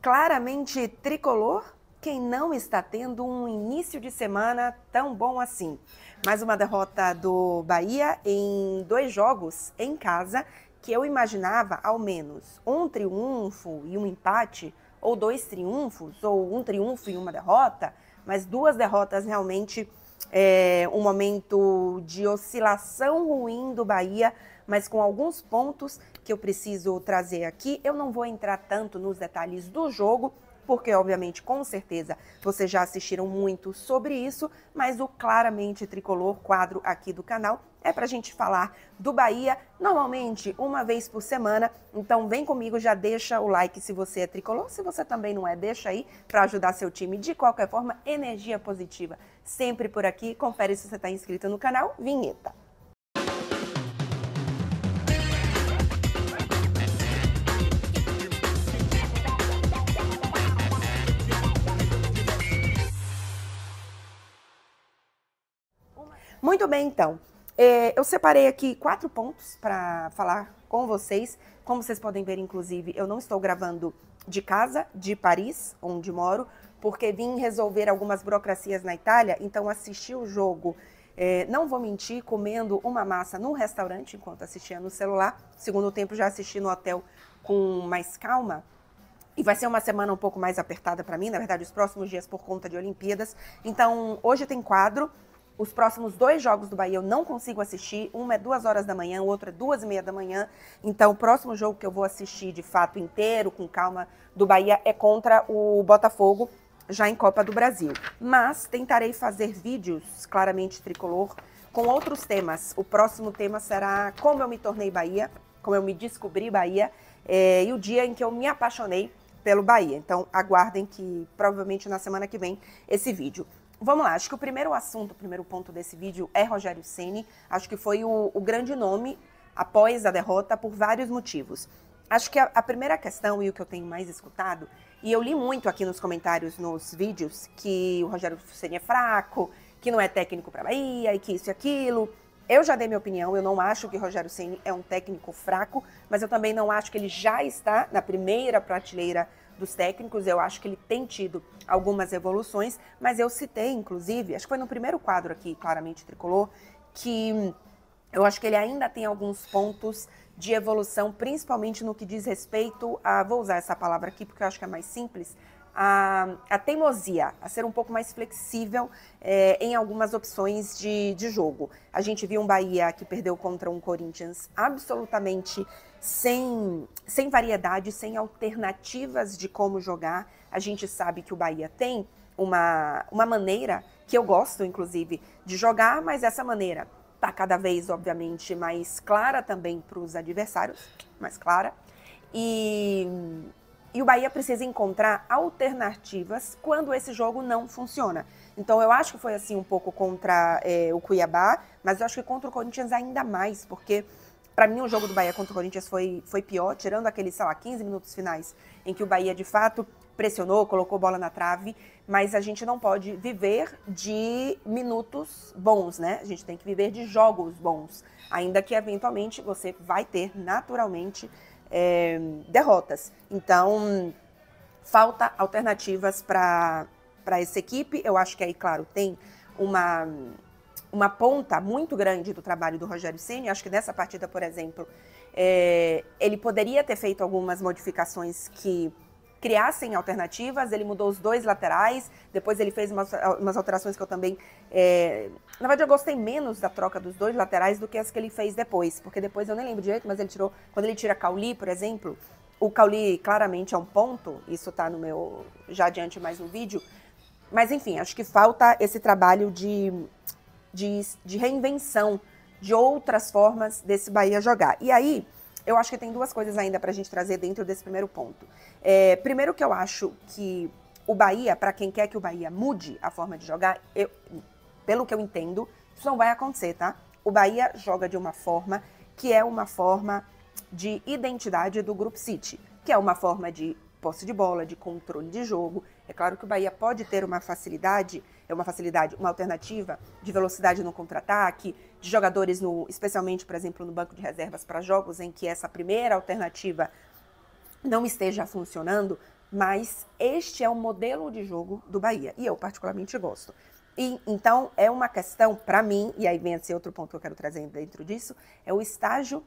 Claramente tricolor, quem não está tendo um início de semana tão bom assim. Mais uma derrota do Bahia em 2 jogos em casa, que eu imaginava ao menos um triunfo e um empate, ou 2 triunfos, ou um triunfo e uma derrota, mas 2 derrotas realmente um momento de oscilação ruim do Bahia, mas com alguns pontos que eu preciso trazer aqui. Eu não vou entrar tanto nos detalhes do jogo, porque obviamente, com certeza, vocês já assistiram muito sobre isso, mas o Claramente Tricolor, quadro aqui do canal, é pra gente falar do Bahia, normalmente uma vez por semana. Então vem comigo, já deixa o like se você é tricolor, se você também não é, deixa aí para ajudar seu time. De qualquer forma, energia positiva sempre por aqui. Confere se você está inscrito no canal. Vinheta. Muito bem, então. Eu separei aqui 4 pontos para falar com vocês. Como vocês podem ver, inclusive, eu não estou gravando de casa, de Paris, onde moro, porque vim resolver algumas burocracias na Itália, então assisti o jogo, não vou mentir, comendo uma massa num restaurante enquanto assistia no celular. Segundo tempo já assisti no hotel com mais calma. E vai ser uma semana um pouco mais apertada para mim, na verdade, os próximos dias por conta de Olimpíadas. Então, hoje tem quadro. Os próximos 2 jogos do Bahia eu não consigo assistir. Um é 2 horas da manhã, o outro é 2h30 da manhã. Então, o próximo jogo que eu vou assistir de fato inteiro, com calma, do Bahia é contra o Botafogo, já em Copa do Brasil. Mas tentarei fazer vídeos, claramente tricolor, com outros temas. O próximo tema será como eu me tornei Bahia, como eu me descobri Bahia, e o dia em que eu me apaixonei pelo Bahia. Então, aguardem que provavelmente na semana que vem esse vídeo. Vamos lá, acho que o primeiro assunto, o primeiro ponto desse vídeo é Rogério Ceni. Acho que foi o grande nome após a derrota por vários motivos. Acho que a primeira questão e o que eu tenho mais escutado, e eu li muito aqui nos comentários, nos vídeos, que o Rogério Ceni é fraco, que não é técnico para Bahia e que isso e aquilo. Eu já dei minha opinião, eu não acho que o Rogério Ceni é um técnico fraco, mas eu também não acho que ele já está na primeira prateleira dos técnicos. Eu acho que ele tem tido algumas evoluções, mas eu citei, inclusive, acho que foi no primeiro quadro aqui, Claramente Tricolor, que eu acho que ele ainda tem alguns pontos de evolução, principalmente no que diz respeito a, vou usar essa palavra aqui porque eu acho que é mais simples, a teimosia, a ser um pouco mais flexível em algumas opções de jogo. A gente viu um Bahia que perdeu contra um Corinthians absolutamente sem variedade, sem alternativas de como jogar. A gente sabe que o Bahia tem uma maneira que eu gosto, inclusive, de jogar, mas essa maneira está cada vez, obviamente, mais clara também para os adversários, mais clara. E o Bahia precisa encontrar alternativas quando esse jogo não funciona. Então eu acho que foi assim um pouco contra o Cuiabá, mas eu acho que contra o Corinthians ainda mais, porque para mim o jogo do Bahia contra o Corinthians foi pior, tirando aqueles, sei lá, 15 minutos finais em que o Bahia de fato pressionou, colocou bola na trave, mas a gente não pode viver de minutos bons, né? A gente tem que viver de jogos bons, ainda que eventualmente você vai ter naturalmente derrotas. Então, falta alternativas para essa equipe. Eu acho que aí, claro, tem uma ponta muito grande do trabalho do Rogério Ceni. Acho que nessa partida, por exemplo, ele poderia ter feito algumas modificações que criassem alternativas. Ele mudou os 2 laterais, depois ele fez umas alterações que eu também... na verdade, eu gostei menos da troca dos 2 laterais do que as que ele fez depois, porque depois eu nem lembro direito, mas ele tirou... Quando ele tira Cauli, por exemplo, o Cauli claramente é um ponto, isso tá no meu... já adiante mais no vídeo, mas enfim, acho que falta esse trabalho de reinvenção de outras formas desse Bahia jogar. E aí, eu acho que tem 2 coisas ainda para a gente trazer dentro desse primeiro ponto. Primeiro que eu acho que o Bahia, para quem quer que o Bahia mude a forma de jogar, pelo que eu entendo, isso não vai acontecer, tá? O Bahia joga de uma forma que é uma forma de identidade do Group City, que é uma forma de posse de bola, de controle de jogo. É claro que o Bahia pode ter uma facilidade, uma alternativa de velocidade no contra-ataque, de jogadores, especialmente, por exemplo, no banco de reservas para jogos em que essa primeira alternativa não esteja funcionando, mas este é o modelo de jogo do Bahia, e eu particularmente gosto. E, então, é uma questão, para mim, e aí vem esse outro ponto que eu quero trazer dentro disso, é o estágio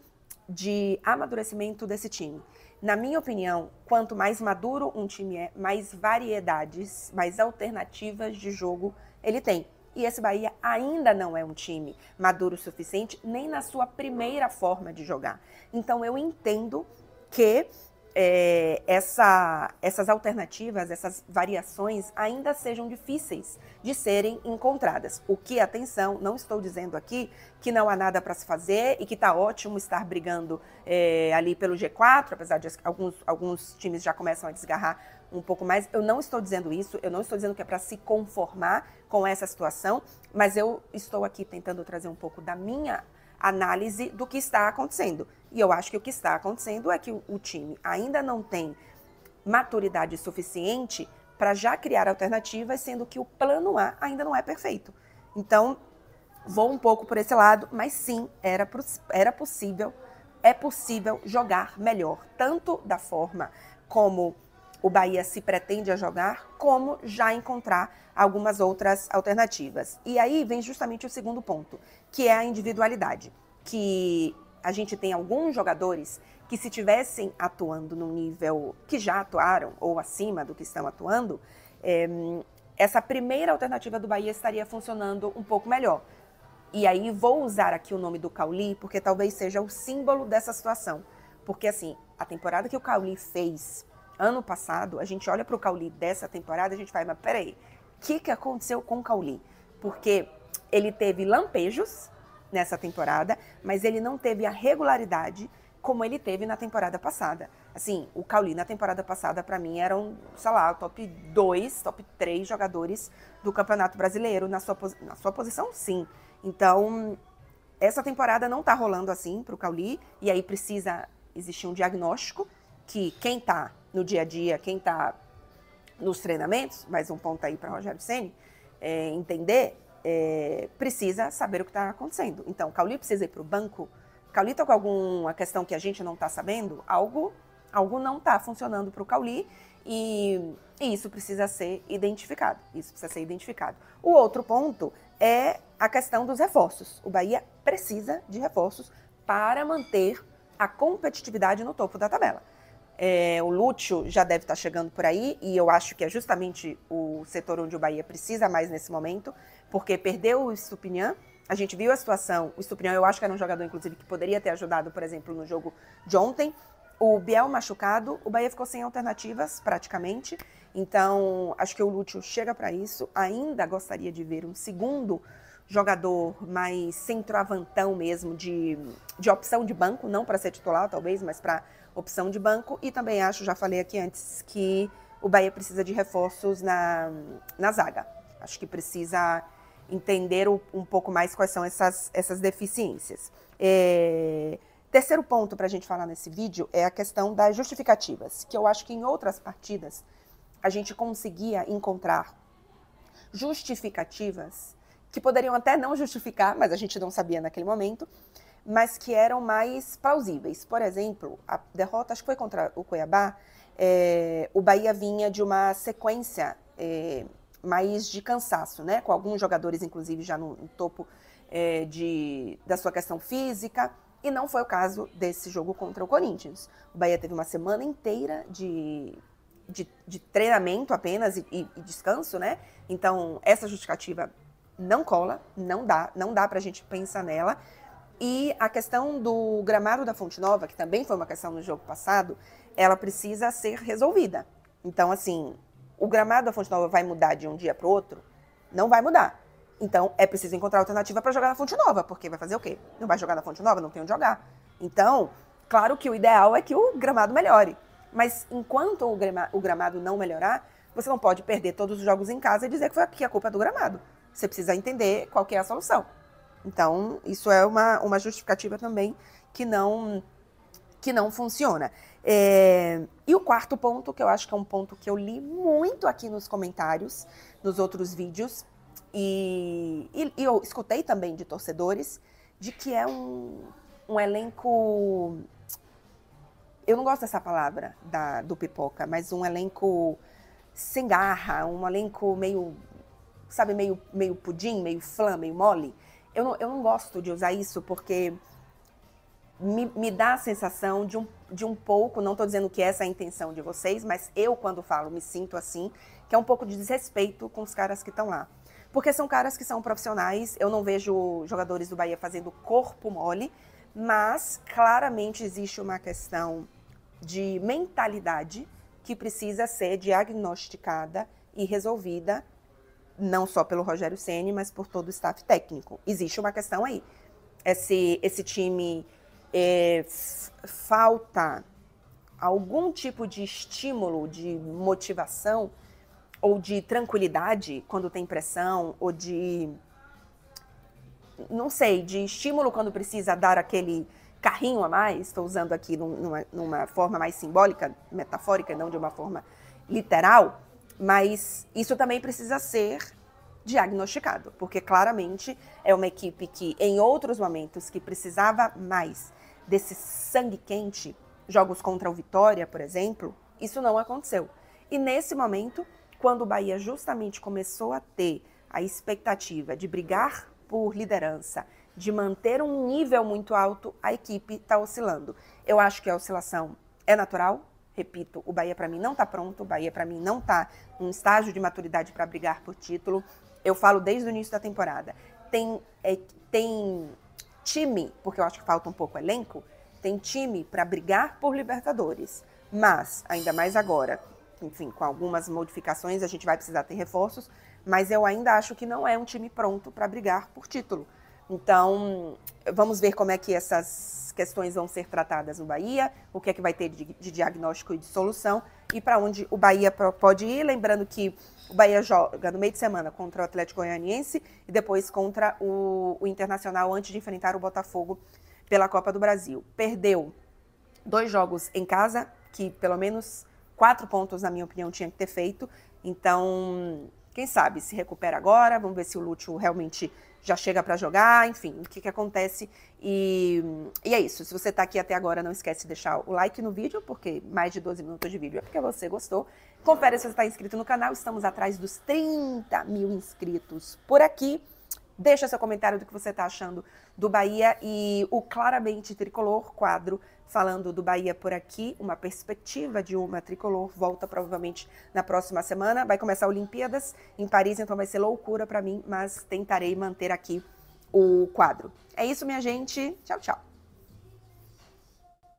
de amadurecimento desse time. Na minha opinião, quanto mais maduro um time é, mais variedades, mais alternativas de jogo ele tem. E esse Bahia ainda não é um time maduro o suficiente, nem na sua primeira forma de jogar. Então eu entendo que essas alternativas, essas variações ainda sejam difíceis de serem encontradas. O que, atenção, não estou dizendo aqui que não há nada para se fazer e que está ótimo estar brigando ali pelo G4, apesar de alguns times já começam a desgarrar um pouco mais. Eu não estou dizendo isso, eu não estou dizendo que é para se conformar com essa situação, mas eu estou aqui tentando trazer um pouco da minha análise do que está acontecendo. E eu acho que o que está acontecendo é que o time ainda não tem maturidade suficiente para já criar alternativas, sendo que o plano A ainda não é perfeito. Então, vou um pouco por esse lado, mas sim, é possível jogar melhor, tanto da forma como o Bahia se pretende a jogar, como já encontrar algumas outras alternativas. E aí vem justamente o segundo ponto, que é a individualidade. Que a gente tem alguns jogadores que, se tivessem atuando no nível que já atuaram, ou acima do que estão atuando, essa primeira alternativa do Bahia estaria funcionando um pouco melhor. E aí vou usar aqui o nome do Cauli, porque talvez seja o símbolo dessa situação. Porque assim, a temporada que o Cauli fez ano passado, a gente olha para o Cauli dessa temporada e a gente fala, mas peraí, o que aconteceu com o Cauli? Porque ele teve lampejos nessa temporada, mas ele não teve a regularidade como ele teve na temporada passada. Assim, o Cauli na temporada passada, para mim, eram, sei lá, top 2, top 3 jogadores do Campeonato Brasileiro, na sua posição, sim. Então, essa temporada não tá rolando assim pro Cauli, e aí precisa existir um diagnóstico que quem tá no dia a dia, quem tá nos treinamentos, mais um ponto aí para Rogério Ceni, entender, precisa saber o que está acontecendo. Então, Cauli precisa ir para o banco, Cauli está com alguma questão que a gente não está sabendo, algo não está funcionando para o Cauli e isso precisa ser identificado. O outro ponto é a questão dos reforços. O Bahia precisa de reforços para manter a competitividade no topo da tabela. O Lúcio já deve estar chegando por aí, e eu acho que é justamente o setor onde o Bahia precisa mais nesse momento, porque perdeu o Estupinian, a gente viu a situação, o Estupinian eu acho que era um jogador, inclusive, que poderia ter ajudado, por exemplo, no jogo de ontem, o Biel machucado, o Bahia ficou sem alternativas, praticamente, então acho que o Lúcio chega para isso, ainda gostaria de ver um segundo jogador mais centroavantão mesmo, de opção de banco, não para ser titular talvez, mas para opção de banco, e também acho, já falei aqui antes, que o Bahia precisa de reforços na zaga. Acho que precisa entender um pouco mais quais são essas deficiências. Terceiro ponto para a gente falar nesse vídeo é a questão das justificativas, que eu acho que em outras partidas a gente conseguia encontrar justificativas que poderiam até não justificar, mas a gente não sabia naquele momento, mas que eram mais plausíveis. Por exemplo, a derrota, acho que foi contra o Cuiabá, o Bahia vinha de uma sequência mais de cansaço, né? Com alguns jogadores, inclusive, já no topo da sua questão física, e não foi o caso desse jogo contra o Corinthians. O Bahia teve uma semana inteira de treinamento apenas e descanso, né? Então, essa justificativa não cola, não dá pra gente pensar nela. E a questão do gramado da Fonte Nova, que também foi uma questão no jogo passado, ela precisa ser resolvida. Então, assim, o gramado da Fonte Nova vai mudar de um dia para o outro? Não vai mudar. Então, é preciso encontrar alternativa para jogar na Fonte Nova, porque vai fazer o quê? Não vai jogar na Fonte Nova? Não tem onde jogar. Então, claro que o ideal é que o gramado melhore. Mas enquanto o gramado não melhorar, você não pode perder todos os jogos em casa e dizer que a culpa é do gramado. Você precisa entender qual que é a solução. Então, isso é uma justificativa também que não funciona. E o quarto ponto, que eu acho que é um ponto que eu li muito aqui nos comentários, nos outros vídeos, e eu escutei também de torcedores, de que é um elenco eu não gosto dessa palavra do Pipoca, mas um elenco sem garra, um elenco meio, sabe, meio pudim, meio flan, meio mole. Eu não gosto de usar isso porque me dá a sensação de um pouco, não estou dizendo que essa é a intenção de vocês, mas eu, quando falo, me sinto assim, que é um pouco de desrespeito com os caras que estão lá. Porque são caras que são profissionais, eu não vejo jogadores do Bahia fazendo corpo mole, mas claramente existe uma questão de mentalidade que precisa ser diagnosticada e resolvida, não só pelo Rogério Ceni, mas por todo o staff técnico. Existe uma questão aí. Esse time falta algum tipo de estímulo, de motivação ou de tranquilidade quando tem pressão, ou de, não sei, de estímulo quando precisa dar aquele carrinho a mais. Estou usando aqui numa forma mais simbólica, metafórica, não de uma forma literal, mas isso também precisa ser diagnosticado, porque claramente é uma equipe que, em outros momentos, que precisava mais desse sangue quente, jogos contra o Vitória, por exemplo, isso não aconteceu. E nesse momento, quando o Bahia justamente começou a ter a expectativa de brigar por liderança, de manter um nível muito alto, a equipe está oscilando. Eu acho que a oscilação é natural. Repito, o Bahia para mim não está pronto, o Bahia para mim não está num estágio de maturidade para brigar por título. Eu falo desde o início da temporada. Tem time, porque eu acho que falta um pouco elenco, tem time para brigar por Libertadores. Mas, ainda mais agora, enfim, com algumas modificações, a gente vai precisar ter reforços, mas eu ainda acho que não é um time pronto para brigar por título. Então, vamos ver como é que essas questões vão ser tratadas no Bahia, o que é que vai ter de diagnóstico e de solução, e para onde o Bahia pode ir. Lembrando que o Bahia joga no meio de semana contra o Atlético Goianiense e depois contra o Internacional, antes de enfrentar o Botafogo pela Copa do Brasil. Perdeu 2 jogos em casa, que pelo menos 4 pontos, na minha opinião, tinha que ter feito. Então, quem sabe se recupera agora, vamos ver se o Lúcio realmente já chega para jogar, enfim, o que acontece. E é isso. Se você está aqui até agora, não esquece de deixar o like no vídeo, porque mais de 12 minutos de vídeo é porque você gostou. Confere se você está inscrito no canal, estamos atrás dos 30 mil inscritos por aqui. Deixa seu comentário do que você está achando do Bahia e o Claramente Tricolor, quadro falando do Bahia por aqui, uma perspectiva de uma tricolor, volta provavelmente na próxima semana. Vai começar Olimpíadas em Paris, então vai ser loucura para mim, mas tentarei manter aqui o quadro. É isso, minha gente. Tchau, tchau.